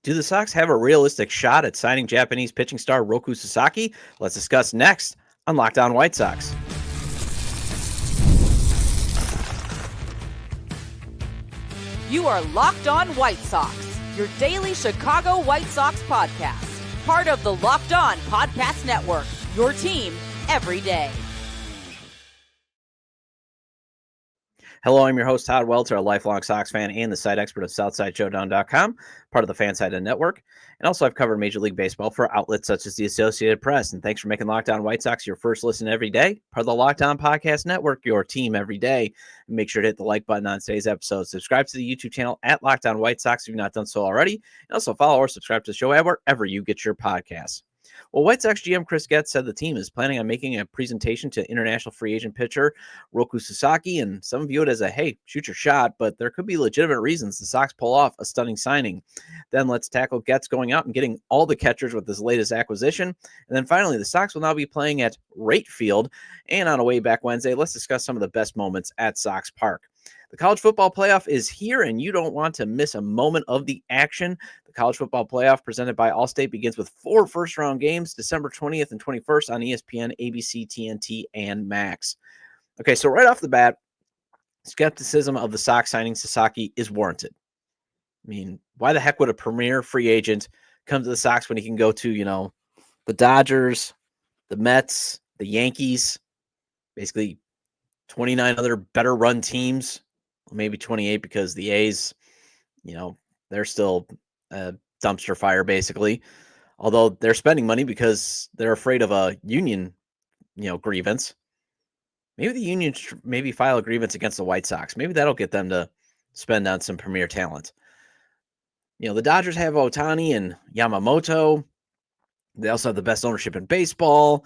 Do the Sox have a realistic shot at signing Japanese pitching star Roki Sasaki? Let's discuss next on Locked On White Sox. You are Locked On White Sox, your daily Chicago White Sox podcast. Part of the Locked On Podcast Network, your team every day. Hello, I'm your host, Todd Welter, a lifelong Sox fan and the site expert of SouthsideShowdown.com, part of the FanSided Network. And also, I've covered Major League Baseball for outlets such as the Associated Press. And thanks for making Locked On White Sox your first listen every day, part of the Locked On Podcast Network, your team every day. And make sure to hit the like button on today's episode. Subscribe to the YouTube channel at Locked On White Sox if you've not done so already. And also follow or subscribe to the show wherever you get your podcasts. Well, White Sox GM Chris Getz said the team is planning on making a presentation to international free agent pitcher Roki Sasaki, and some view it as a, hey, shoot your shot, but there could be legitimate reasons the Sox pull off a stunning signing. Then let's tackle Getz going out and getting all the catchers with his latest acquisition. And then finally, the Sox will now be playing at Rate Field. And on a way back Wednesday, let's discuss some of the best moments at Sox Park. The college football playoff is here, and you don't want to miss a moment of the action. The college football playoff presented by Allstate begins with 4 first-round games, December 20th and 21st on ESPN, ABC, TNT, and Max. Okay, so right off the bat, skepticism of the Sox signing Sasaki is warranted. I mean, why the heck would a premier free agent come to the Sox when he can go to, the Dodgers, the Mets, the Yankees, basically 29 other better run teams? Maybe 28 because the A's, they're still a dumpster fire basically. Although they're spending money because they're afraid of a union, grievance. Maybe the union should file a grievance against the White Sox. Maybe that'll get them to spend on some premier talent. The Dodgers have Ohtani and Yamamoto. They also have the best ownership in baseball.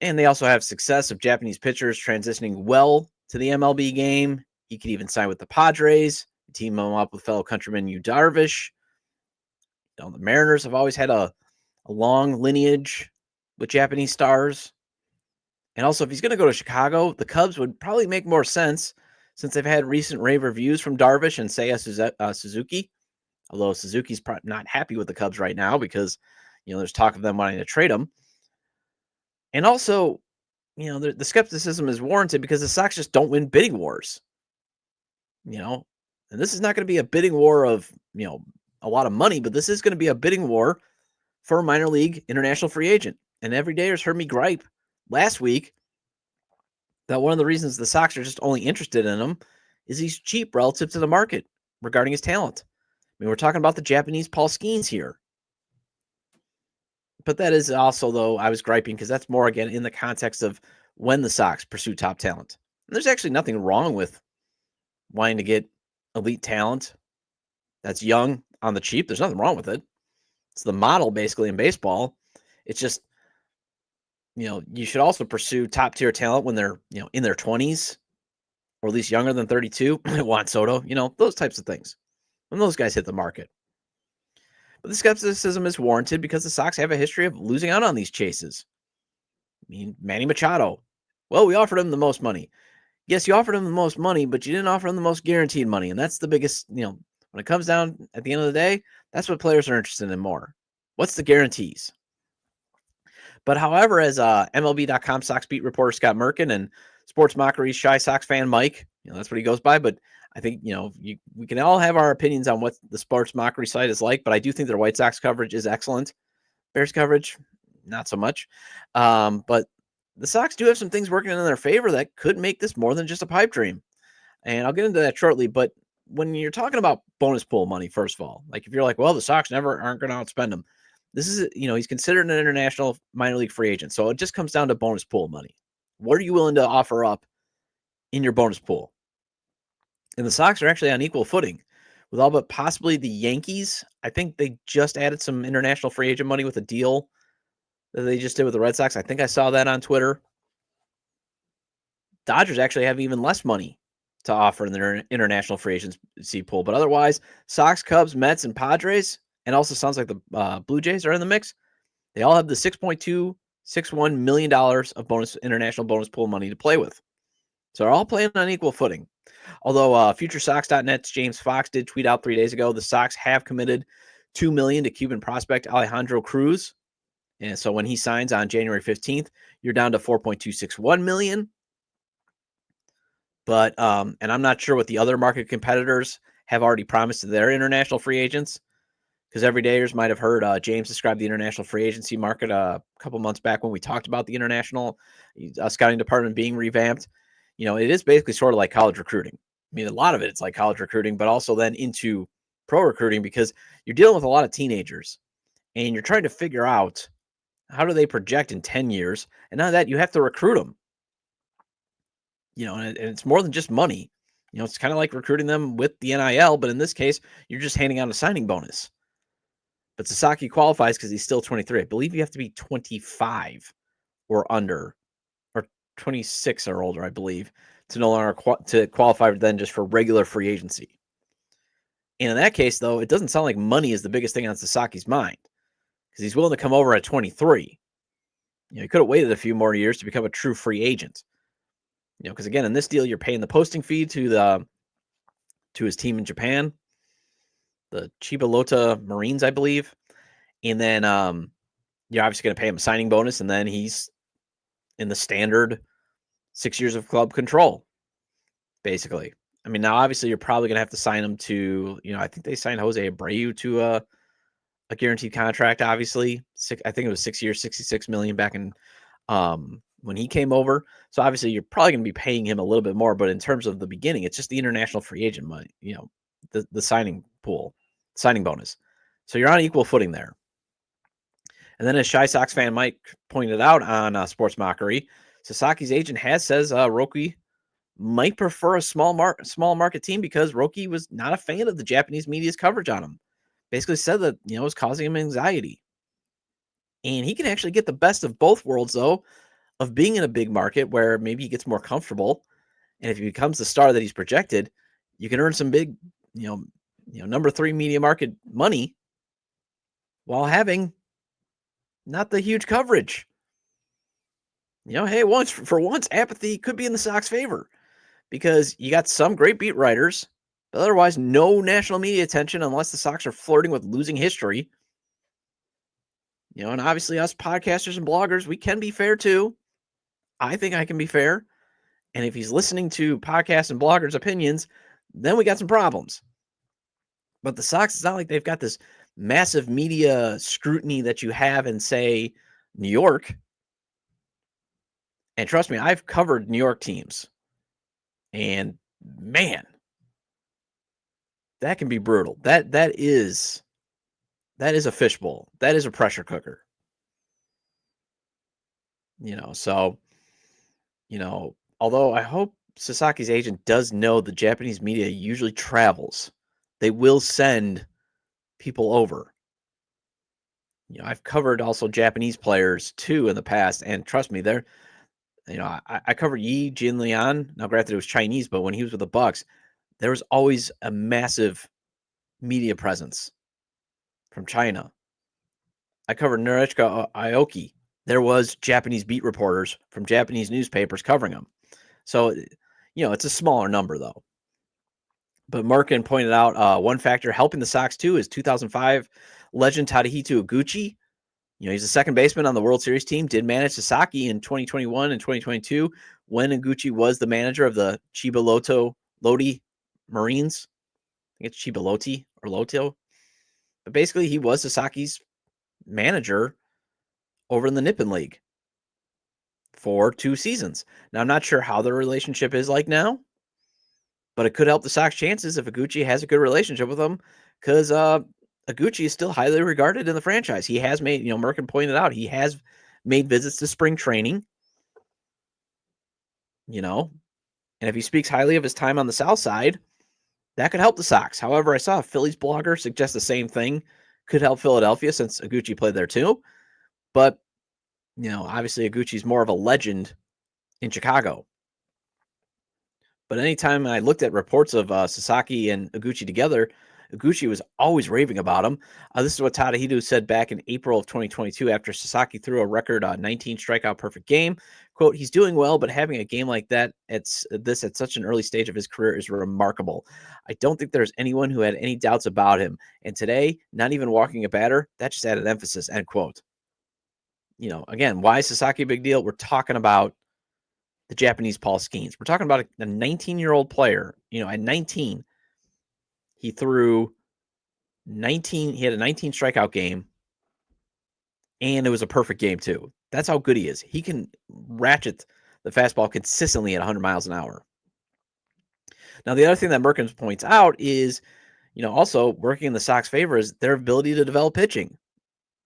And they also have success of Japanese pitchers transitioning well to the MLB game. He could even sign with the Padres, team him up with fellow countryman Yu Darvish. The Mariners have always had a long lineage with Japanese stars. And also, if he's going to go to Chicago, the Cubs would probably make more sense since they've had recent rave reviews from Darvish and Seiya Suzuki. Although Suzuki's probably not happy with the Cubs right now because, there's talk of them wanting to trade him. And also, the skepticism is warranted because the Sox just don't win bidding wars. And this is not going to be a bidding war of, a lot of money, but this is going to be a bidding war for a minor league international free agent. And everydayers heard me gripe last week that one of the reasons the Sox are just only interested in him is he's cheap relative to the market regarding his talent. I mean, we're talking about the Japanese Paul Skeens here. But that is also, though, I was griping because that's more, again, in the context of when the Sox pursue top talent. And there's actually nothing wrong with wanting to get elite talent that's young on the cheap. There's nothing wrong with it. It's the model, basically, in baseball. It's just, you should also pursue top-tier talent when they're, in their 20s or at least younger than 32. Juan Soto, those types of things. When those guys hit the market. But the skepticism is warranted because the Sox have a history of losing out on these chases. I mean, Manny Machado. Well, we offered him the most money. Yes, you offered him the most money, but you didn't offer him the most guaranteed money. And that's the biggest, when it comes down at the end of the day, that's what players are interested in more. What's the guarantees? But however, as MLB.com Sox beat reporter Scott Merkin and Sports Mockery's shy Sox fan Mike, that's what he goes by. But I think, we can all have our opinions on what the Sports Mockery site is like, but I do think their White Sox coverage is excellent. Bears coverage, not so much. But the Sox do have some things working in their favor that could make this more than just a pipe dream. And I'll get into that shortly. But when you're talking about bonus pool money, first of all, like if you're like, well, the Sox aren't going to outspend him. This is, he's considered an international minor league free agent. So it just comes down to bonus pool money. What are you willing to offer up in your bonus pool? And the Sox are actually on equal footing with all but possibly the Yankees. I think they just added some international free agent money with a deal that they just did with the Red Sox. I think I saw that on Twitter. Dodgers actually have even less money to offer in their international free agency pool. But otherwise, Sox, Cubs, Mets, and Padres, and also sounds like the Blue Jays are in the mix. They all have the $6.261 million of international bonus pool money to play with. So they're all playing on equal footing. Although FutureSox.net's James Fox did tweet out 3 days ago, the Sox have committed $2 million to Cuban prospect Alejandro Cruz. And so when he signs on January 15th, you're down to $4.261 million. But, and I'm not sure what the other market competitors have already promised to their international free agents, because everydayers might have heard James describe the international free agency market a couple months back when we talked about the international scouting department being revamped. It is basically sort of like college recruiting. I mean, a lot of it's like college recruiting, but also then into pro recruiting, because you're dealing with a lot of teenagers and you're trying to figure out how do they project in 10 years. And now that you have to recruit them, and it's more than just money. It's kind of like recruiting them with the NIL, but in this case, you're just handing out a signing bonus. But Sasaki qualifies because he's still 23. I believe you have to be 25 or under, or 26 or older, I believe, to no longer to qualify then just for regular free agency. And in that case, though, it doesn't sound like money is the biggest thing on Sasaki's mind, because he's willing to come over at 23. He could have waited a few more years to become a true free agent. Because again, in this deal, you're paying the posting fee to his team in Japan, the Chiba Lotte Marines, I believe. And then you're obviously going to pay him a signing bonus, and then he's in the standard 6 years of club control, basically. I mean, now obviously you're probably going to have to sign him to, I think they signed Jose Abreu to a guaranteed contract, obviously. I think it was 6 years, $66 million back in when he came over. So obviously you're probably going to be paying him a little bit more, but in terms of the beginning, it's just the international free agent money, the signing pool, signing bonus. So you're on equal footing there. And then as Shy Sox fan Mike pointed out on Sports Mockery, Sasaki's agent says Roki might prefer a small market team because Roki was not a fan of the Japanese media's coverage on him. Basically said that, it was causing him anxiety. And he can actually get the best of both worlds, though, of being in a big market where maybe he gets more comfortable. And if he becomes the star that he's projected, you can earn some big, number 3 media market money while having not the huge coverage. Hey, for once, apathy could be in the Sox favor, because you got some great beat writers, but otherwise no national media attention unless the Sox are flirting with losing history. And obviously us podcasters and bloggers, we can be fair too. I think I can be fair. And if he's listening to podcasts and bloggers' opinions, then we got some problems. But the Sox, it's not like they've got this massive media scrutiny that you have in, say, New York. And trust me, I've covered New York teams. And man, that can be brutal. That is a fishbowl. That is a pressure cooker. So, although I hope Sasaki's agent does know the Japanese media usually travels, they will send people over. I've covered also Japanese players too in the past, and trust me, they're, I covered Yi Jinlian. Now, granted, it was Chinese, but when he was with the Bucks, there was always a massive media presence from China. I covered Narechka Aoki. There was Japanese beat reporters from Japanese newspapers covering him. So, it's a smaller number, though. But Merkin pointed out one factor helping the Sox, too, is 2005 legend Tadahito Iguchi. He's a second baseman on the World Series team, did manage Sasaki in 2021 and 2022 when Iguchi was the manager of the Chiba Lotte Marines. I think it's Chiba Lotte or Loto. But basically, he was Sasaki's manager over in the Nippon League for 2 seasons. Now, I'm not sure how the relationship is like now, but it could help the Sox chances if Iguchi has a good relationship with him, because Iguchi is still highly regarded in the franchise. He has made, Merkin pointed out, he has made visits to spring training, and if he speaks highly of his time on the South Side, that could help the Sox. However, I saw a Phillies blogger suggest the same thing could help Philadelphia since Iguchi played there too. But, obviously Iguchi's more of a legend in Chicago. But anytime I looked at reports of Sasaki and Iguchi together, Iguchi was always raving about him. This is what Tadahito said back in April of 2022 after Sasaki threw a record 19 strikeout perfect game. Quote, he's doing well, but having a game like that at such an early stage of his career is remarkable. I don't think there's anyone who had any doubts about him. And today, not even walking a batter, that just added emphasis, end quote. Again, why is Sasaki a big deal? We're talking about the Japanese Paul Skeens. We're talking about a 19-year-old player. At 19, he threw 19. He had a 19 strikeout game, and it was a perfect game too. That's how good he is. He can ratchet the fastball consistently at 100 miles an hour. Now, the other thing that Merkins points out is, also working in the Sox favor is their ability to develop pitching.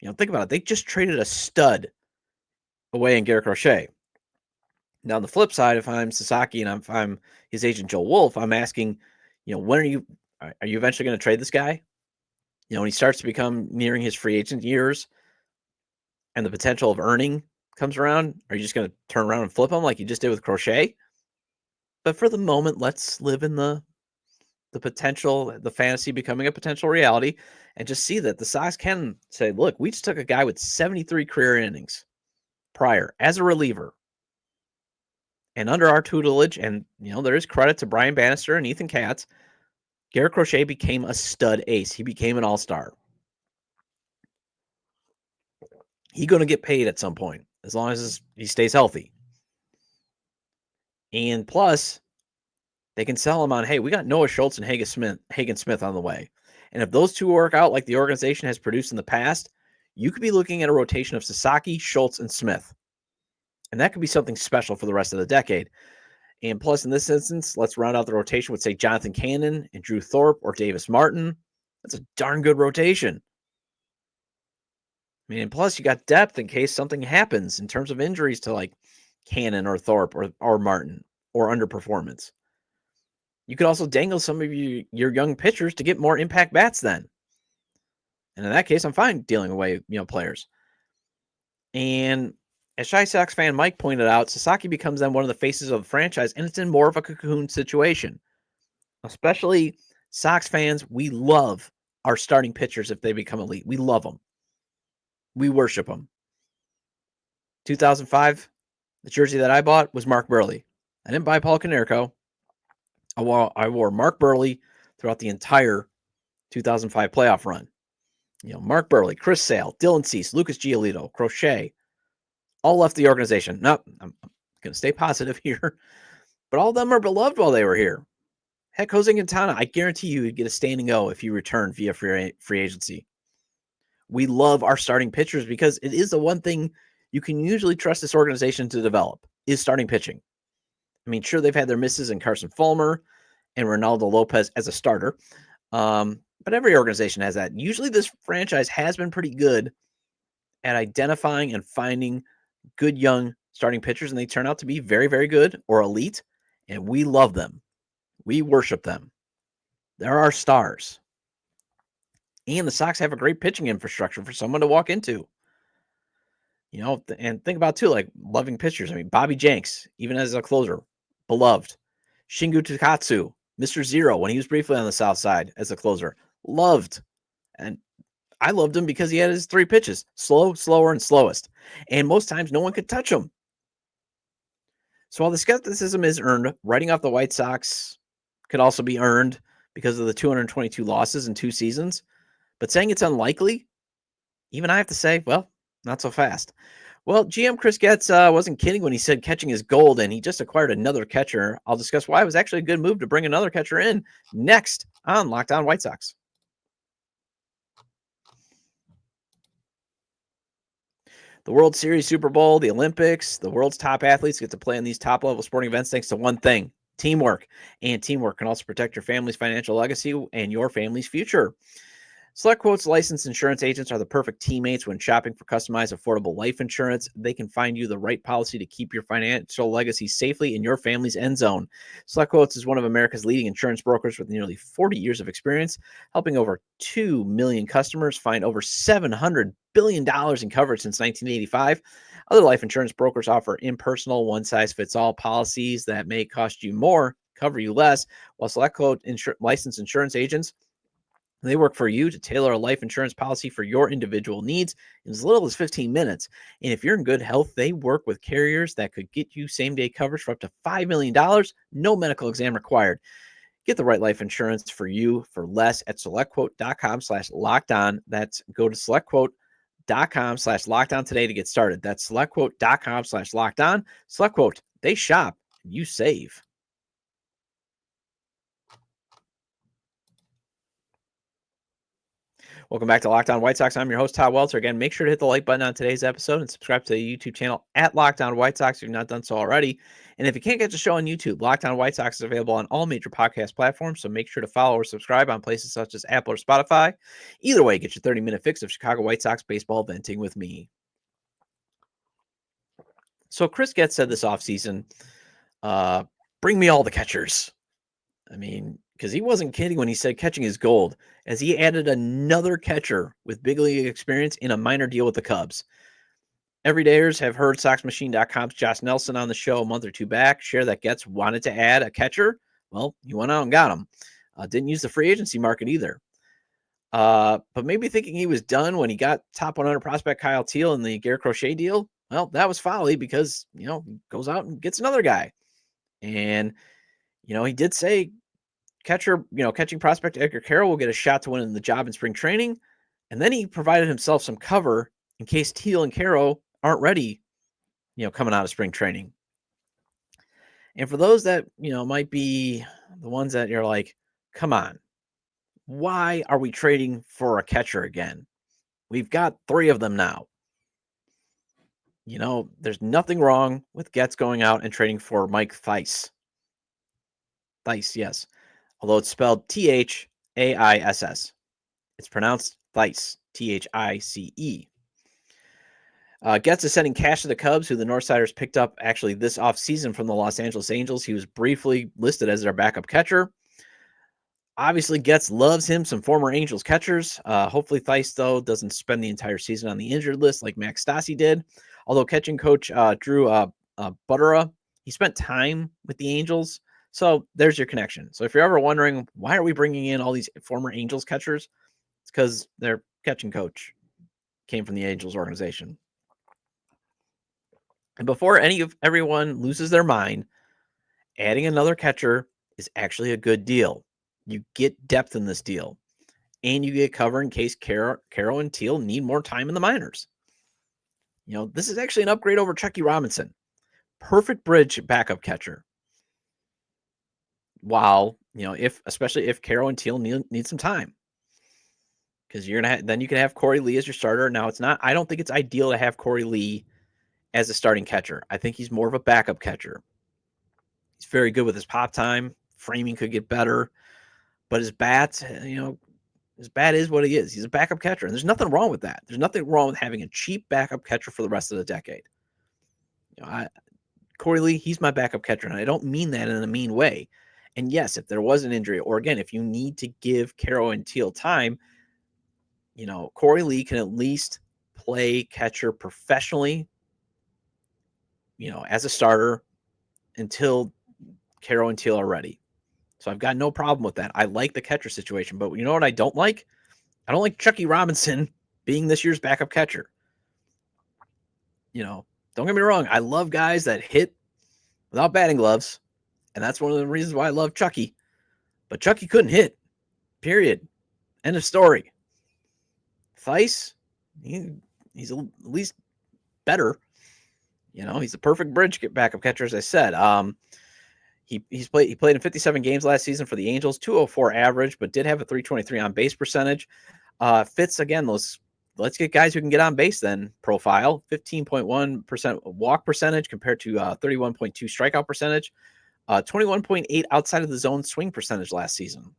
Think about it. They just traded a stud away in Garrett Crochet. Now, on the flip side, if I'm Sasaki and if I'm his agent, Joe Wolf, I'm asking, when are you eventually going to trade this guy? When he starts to become nearing his free agent years and the potential of earning comes around, are you just going to turn around and flip him like you just did with Crochet? But for the moment, let's live in the potential, the fantasy becoming a potential reality, and just see that the Sox can say, look, we just took a guy with 73 career innings prior as a reliever. And under our tutelage, and there is credit to Brian Bannister and Ethan Katz, Garrett Crochet became a stud ace. He became an all-star. He's going to get paid at some point, as long as he stays healthy. And plus, they can sell him on, hey, we got Noah Schultz and Hagen Smith on the way. And if those two work out like the organization has produced in the past, you could be looking at a rotation of Sasaki, Schultz, and Smith. And that could be something special for the rest of the decade. And plus, in this instance, let's round out the rotation with, say, Jonathan Cannon and Drew Thorpe or Davis Martin. That's a darn good rotation. I mean, and plus, you got depth in case something happens in terms of injuries to like Cannon or Thorpe or Martin or underperformance. You could also dangle some of your young pitchers to get more impact bats then. And in that case, I'm fine dealing away, players. And as Shy Sox fan Mike pointed out, Sasaki becomes then one of the faces of the franchise, and it's in more of a cocoon situation. Especially Sox fans, we love our starting pitchers if they become elite. We love them. We worship them. 2005, the jersey that I bought was Mark Burley. I didn't buy Paul Konerko. I wore Mark Burley throughout the entire 2005 playoff run. Mark Burley, Chris Sale, Dylan Cease, Lucas Giolito, Crochet, all left the organization. No, I'm going to stay positive here. But all of them are beloved while they were here. Heck, Jose Quintana, I guarantee you would get a standing O if you return via free agency. We love our starting pitchers because it is the one thing you can usually trust this organization to develop, is starting pitching. I mean, sure, they've had their misses in Carson Fulmer and Ronaldo Lopez as a starter. But every organization has that. Usually this franchise has been pretty good at identifying and finding good young starting pitchers, and they turn out to be very, very good or elite, and we love them. We worship them. They're our stars. And the Sox have a great pitching infrastructure for someone to walk into. And think about, too, like loving pitchers. I mean, Bobby Jenks, even as a closer, beloved. Shingo Takatsu, Mr. Zero, when he was briefly on the South Side as a closer, loved. And I loved him because he had his 3 pitches, slow, slower, and slowest. And most times no one could touch him. So while the skepticism is earned, writing off the White Sox could also be earned because of the 222 losses in 2 seasons. But saying it's unlikely, even I have to say, well, not so fast. Well, GM Chris Getz wasn't kidding when he said catching is gold, and he just acquired another catcher. I'll discuss why it was actually a good move to bring another catcher in next on Locked On White Sox. The World Series, Super Bowl, the Olympics, the world's top athletes get to play in these top-level sporting events thanks to one thing, teamwork. And teamwork can also protect your family's financial legacy and your family's future. SelectQuote's licensed insurance agents are the perfect teammates when shopping for customized, affordable life insurance. They can find you the right policy to keep your financial legacy safely in your family's end zone. SelectQuotes is one of America's leading insurance brokers with nearly 40 years of experience, helping over 2 million customers find over $700 billion in coverage since 1985. Other life insurance brokers offer impersonal, one-size-fits-all policies that may cost you more, cover you less, while SelectQuote licensed insurance agents They work for you to tailor a life insurance policy for your individual needs in as little as 15 minutes. And if you're in good health, they work with carriers that could get you same-day coverage for up to $5 million, no medical exam required. Get the right life insurance for you for less at selectquote.com/lockedon. That's go to selectquote.com/lockedon today to get started. That's selectquote.com/lockedon. SelectQuote, they shop, you save. Welcome back to Locked On White Sox. I'm your host, Todd Welter. Again, make sure to hit the like button on today's episode and subscribe to the YouTube channel at Locked On White Sox if you've not done so already. And if you can't get the show on YouTube, Locked On White Sox is available on all major podcast platforms, so make sure to follow or subscribe on places such as Apple or Spotify. Either way, get your 30-minute fix of Chicago White Sox baseball venting with me. So Chris Getz said this offseason, bring me all the catchers. I mean, because he wasn't kidding when he said catching is gold, as he added another catcher with big league experience in a minor deal with the Cubs. Everydayers have heard SoxMachine.com's Josh Nelson on the show a month or two back share that Getz wanted to add a catcher. Well, he went out and got him. Didn't use the free agency market either. But maybe thinking he was done when he got top 100 prospect Kyle Teel in the Garrett Crochet deal. Well, that was folly because, he goes out and gets another guy. And, he did say catching prospect Edgar Carroll will get a shot to win the job in spring training. And then he provided himself some cover in case Teel and Carroll aren't ready, coming out of spring training. And for those that, might be the ones that you're like, come on, why are we trading for a catcher again? We've got 3 of them now. There's nothing wrong with Getz going out and trading for Mike Thaiss. Thaiss, yes. Although it's spelled Thaiss. It's pronounced Thaiss, Thice. Getz is sending cash to the Cubs, who the Northsiders picked up actually this offseason from the Los Angeles Angels. He was briefly listed as their backup catcher. Obviously, Getz loves him some former Angels catchers. Hopefully, Thaiss, though, doesn't spend the entire season on the injured list like Max Stassi did. Although catching coach Drew Butera, he spent time with the Angels. So there's your connection. So if you're ever wondering, why are we bringing in all these former Angels catchers? It's because their catching coach came from the Angels organization. And before everyone loses their mind, adding another catcher is actually a good deal. You get depth in this deal, and you get cover in case Carroll and Teel need more time in the minors. This is actually an upgrade over Chucky Robinson. Perfect bridge backup catcher. While, especially if Carroll and Teel need some time. Because then you can have Corey Lee as your starter. Now, I don't think it's ideal to have Corey Lee as a starting catcher. I think he's more of a backup catcher. He's very good with his pop time. Framing could get better. But his bat, his bat is what he is. He's a backup catcher. And there's nothing wrong with that. There's nothing wrong with having a cheap backup catcher for the rest of the decade. Corey Lee, he's my backup catcher. And I don't mean that in a mean way. And yes, if there was an injury, or again, if you need to give Carroll and Teel time, Corey Lee can at least play catcher professionally, as a starter until Carroll and Teel are ready. So I've got no problem with that. I like the catcher situation, but you know what I don't like? I don't like Chucky Robinson being this year's backup catcher. Don't get me wrong. I love guys that hit without batting gloves. And that's one of the reasons why I love Chucky. But Chucky couldn't hit. Period. End of story. Thaiss, he's at least better. He's a perfect bridge backup catcher, as I said. He played in 57 games last season for the Angels, 204 average, but did have a 323 on base percentage. Fits, again, let's get guys who can get on base then profile. 15.1% walk percentage compared to 31.2 strikeout percentage. 21.8 outside of the zone swing percentage last season.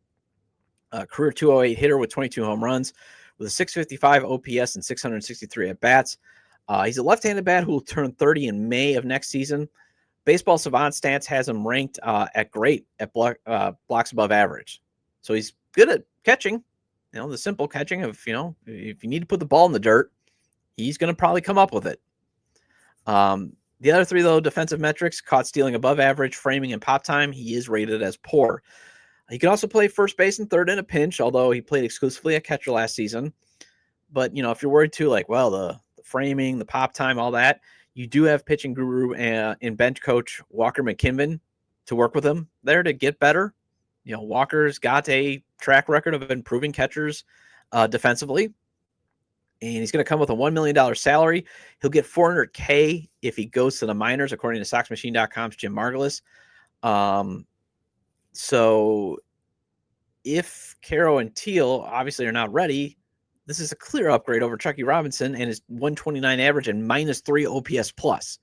Career 208 hitter with 22 home runs with a 655 OPS and 663 at-bats. He's a left-handed bat who will turn 30 in May of next season. Baseball Savant Stats has him ranked at great at blocks above average. So he's good at catching, the simple catching of, if you need to put the ball in the dirt, he's going to probably come up with it. The other 3, though, defensive metrics, caught stealing above average, framing, and pop time, he is rated as poor. He could also play first base and third in a pinch, although he played exclusively at catcher last season. But, if you're worried too, like, well, the framing, the pop time, all that, you do have pitching guru and bench coach Walker McKinven to work with him there to get better. Walker's got a track record of improving catchers defensively, and he's going to come with a $1 million salary. He'll get $400K if he goes to the minors, according to SoxMachine.com's Jim Margulis. So if Caro and Teal obviously are not ready, this is a clear upgrade over Chucky Robinson and his 129 average and -3 OPS plus.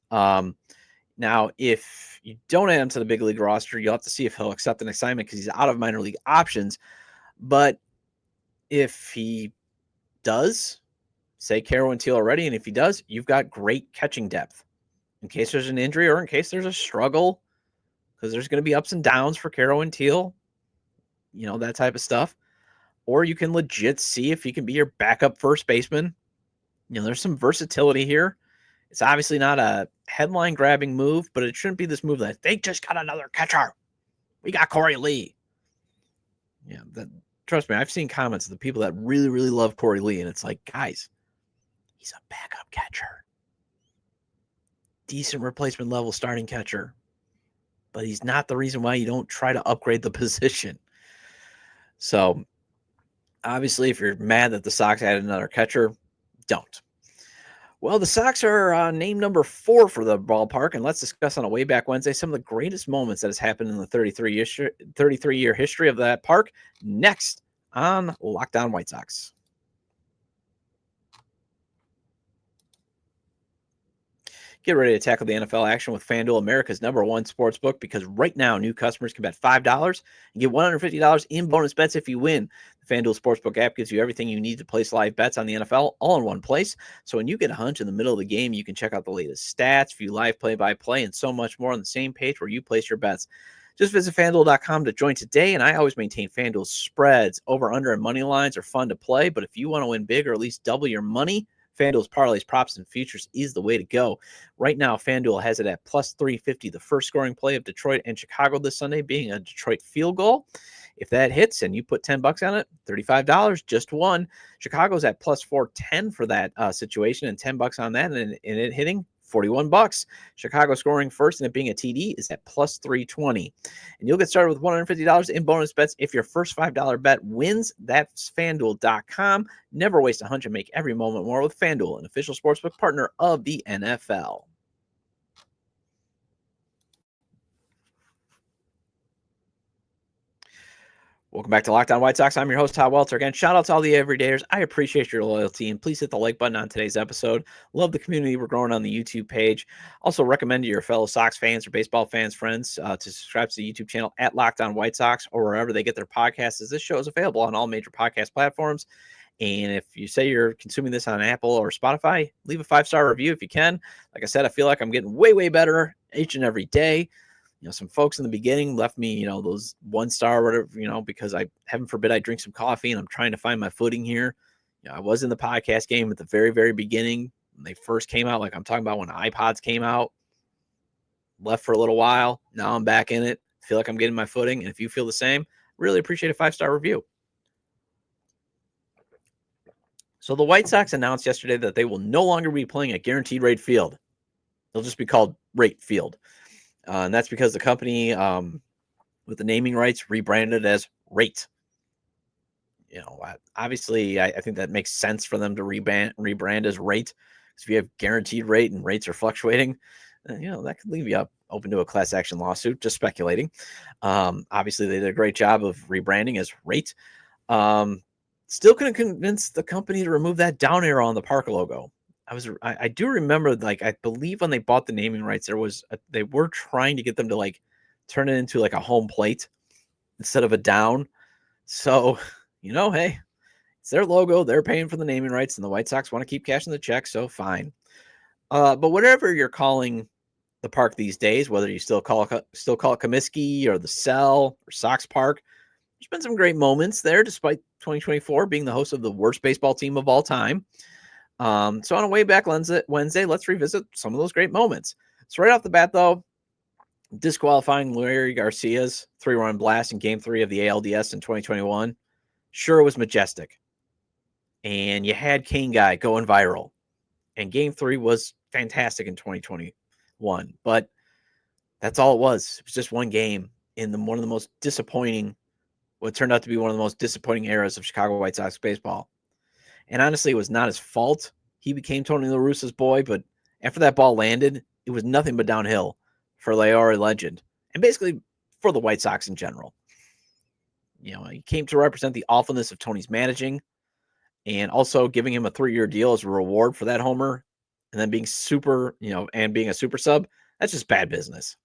Now, if you don't add him to the big league roster, you'll have to see if he'll accept an assignment because he's out of minor league options. But if he does, say Caro and Teal are ready, and if he does, you've got great catching depth in case there's an injury or in case there's a struggle, because there's going to be ups and downs for Caro and Teal, that type of stuff. Or you can legit see if he can be your backup first baseman. There's some versatility here. It's obviously not a headline-grabbing move, but it shouldn't be this move that they just got another catcher. We got Corey Lee. Trust me, I've seen comments of the people that really, really love Corey Lee, and it's like, guys, he's a backup catcher. Decent replacement level starting catcher. But he's not the reason why you don't try to upgrade the position. So, obviously, if you're mad that the Sox added another catcher, don't. Well, the Sox are named number 4 for the ballpark, and let's discuss on a Way Back Wednesday some of the greatest moments that has happened in the 33-year history of that park. Next on Locked On White Sox. Get ready to tackle the NFL action with FanDuel, America's #1 sportsbook, because right now new customers can bet $5 and get $150 in bonus bets if you win. The FanDuel Sportsbook app gives you everything you need to place live bets on the NFL all in one place. So when you get a hunch in the middle of the game, you can check out the latest stats, view live play-by-play, and so much more on the same page where you place your bets. Just visit FanDuel.com to join today, and I always maintain FanDuel spreads. Over, under, and money lines are fun to play, but if you want to win big or at least double your money, FanDuel's parlays, props, and features is the way to go. Right now, FanDuel has it at plus 350, the first scoring play of Detroit and Chicago this Sunday being a Detroit field goal. If that hits and you put $10 on it, $35, just one. Chicago's at plus 410 for that situation, and $10 on that, and it hitting $41. Chicago scoring first and it being a TD is at plus 320. And you'll get started with $150 in bonus bets if your first $5 bet wins. That's FanDuel.com. Never waste a hunch and make every moment more with FanDuel, an official sportsbook partner of the NFL. Welcome back to Locked On White Sox. I'm your host, Todd Welter. Again, shout out to all the everydayers. I appreciate your loyalty, and please hit the like button on today's episode. Love the community we're growing on the YouTube page. Also recommend to your fellow Sox fans or baseball fans friends to subscribe to the YouTube channel at Locked On White Sox or wherever they get their podcasts, as this show is available on all major podcast platforms. And if you say you're consuming this on Apple or Spotify, leave a 5-star review if you can. Like I said, I feel like I'm getting way, way better each and every day. Some folks in the beginning left me, those 1-star or whatever, because heaven forbid, I drink some coffee and I'm trying to find my footing here. I was in the podcast game at the very, very beginning when they first came out. Like I'm talking about when iPods came out, left for a little while. Now I'm back in it. Feel like I'm getting my footing. And if you feel the same, really appreciate a 5-star review. So the White Sox announced yesterday that they will no longer be playing at Guaranteed Rate Field. They'll just be called Rate Field. And that's because the company with the naming rights rebranded as Rate. Obviously, I think that makes sense for them to rebrand as Rate. Because if you have Guaranteed Rate and rates are fluctuating, that could leave you open to a class action lawsuit, just speculating. Obviously, they did a great job of rebranding as Rate. Still couldn't convince the company to remove that down arrow on the park logo. I do remember, I believe when they bought the naming rights, they were trying to get them to turn it into a home plate instead of a down. So, hey, it's their logo. They're paying for the naming rights, and the White Sox want to keep cashing the check. So fine. But whatever you're calling the park these days, whether you still call it Comiskey or the Cell or Sox Park, there's been some great moments there, despite 2024 being the host of the worst baseball team of all time. So on a Way Back Wednesday, let's revisit some of those great moments. So right off the bat, though, disqualifying Larry Garcia's 3-run blast in Game 3 of the ALDS in 2021. Sure, it was majestic. And you had Kane Guy going viral. And Game 3 was fantastic in 2021. But that's all it was. It was just one game in one of the most disappointing, what turned out to be one of the most disappointing eras of Chicago White Sox baseball. And honestly, it was not his fault. He became Tony La Russa's boy, but after that ball landed, it was nothing but downhill for Leora Legend and basically for the White Sox in general. He came to represent the awfulness of Tony's managing and also giving him a 3-year deal as a reward for that homer and then being and being a super sub. That's just bad business.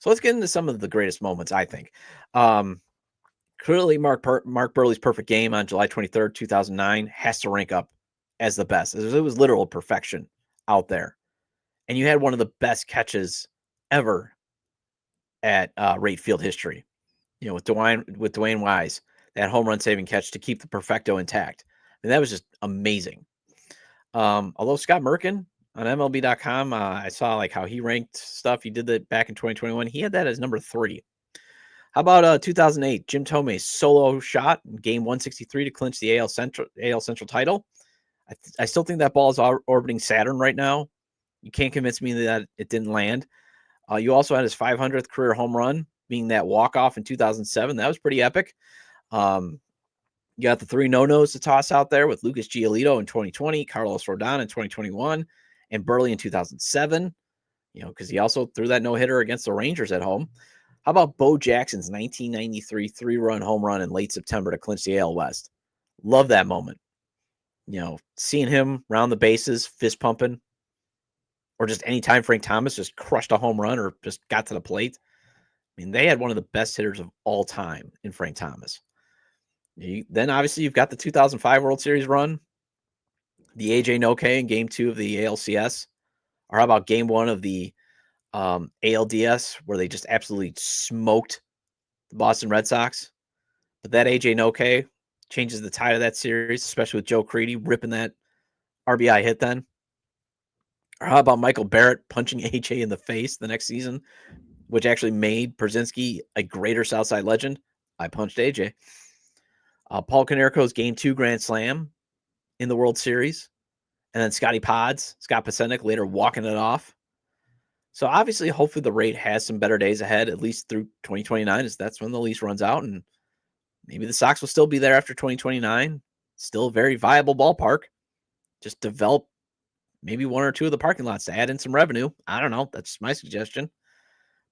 So let's get into some of the greatest moments, I think. Clearly, Mark Buehrle's perfect game on July 23rd, 2009 has to rank up as the best. It was literal perfection out there. And you had one of the best catches ever at Rate Field history. With Dwayne Wise, that home run saving catch to keep the perfecto intact. And that was just amazing. Although Scott Merkin on MLB.com, I saw how he ranked stuff. He did that back in 2021. He had that as number 3. How about 2008, Jim Thome's solo shot in Game 163 to clinch the AL Central title? I still think that ball is orbiting Saturn right now. You can't convince me that it didn't land. You also had his 500th career home run, being that walk-off in 2007. That was pretty epic. You got the 3 no-nos to toss out there with Lucas Giolito in 2020, Carlos Rodon in 2021, and Buehrle in 2007, because he also threw that no-hitter against the Rangers at home. How about Bo Jackson's 1993 3-run home run in late September to clinch the AL West? Love that moment. Seeing him round the bases, fist pumping, or just any time Frank Thomas just crushed a home run or just got to the plate. I mean, they had one of the best hitters of all time in Frank Thomas. Then, obviously, you've got the 2005 World Series run, the AJ Noke in Game 2 of the ALCS, or how about Game 1 of the ALDS, where they just absolutely smoked the Boston Red Sox. But that AJ Noke changes the tide of that series, especially with Joe Creedy ripping that RBI hit then. Or how about Michael Barrett punching AJ in the face the next season, which actually made Brzezinski a greater Southside legend? I punched AJ. Paul Konerko's Game 2 Grand Slam in the World Series. And then Scott Pasenik later walking it off. So obviously, hopefully the rate has some better days ahead, at least through 2029, as that's when the lease runs out. And maybe the Sox will still be there after 2029. Still a very viable ballpark. Just develop maybe 1 or 2 of the parking lots to add in some revenue. I don't know. That's my suggestion.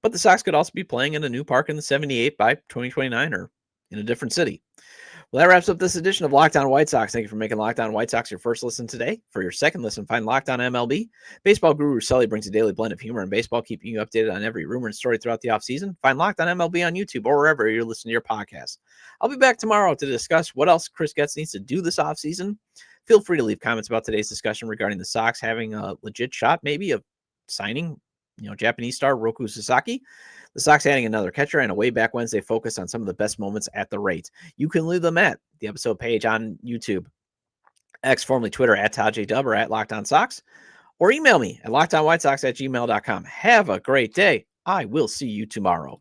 But the Sox could also be playing in a new park in the 78 by 2029 or in a different city. Well, that wraps up this edition of Locked On White Sox. Thank you for making Locked On White Sox your first listen today. For your second listen, find Locked On MLB. Baseball guru Sully brings a daily blend of humor and baseball, keeping you updated on every rumor and story throughout the offseason. Find Locked On MLB on YouTube or wherever you're listening to your podcast. I'll be back tomorrow to discuss what else Chris Getz needs to do this offseason. Feel free to leave comments about today's discussion regarding the Sox having a legit shot, maybe, of signing, Japanese star Roki Sasaki. The Sox adding another catcher and a Way Back Wednesday focus on some of the best moments at the rate. You can leave them at the episode page on YouTube, X, formerly Twitter, at Todd J. Dub or at Locked On Sox, or email me at lockedonwhitesox@gmail.com. Have a great day. I will see you tomorrow.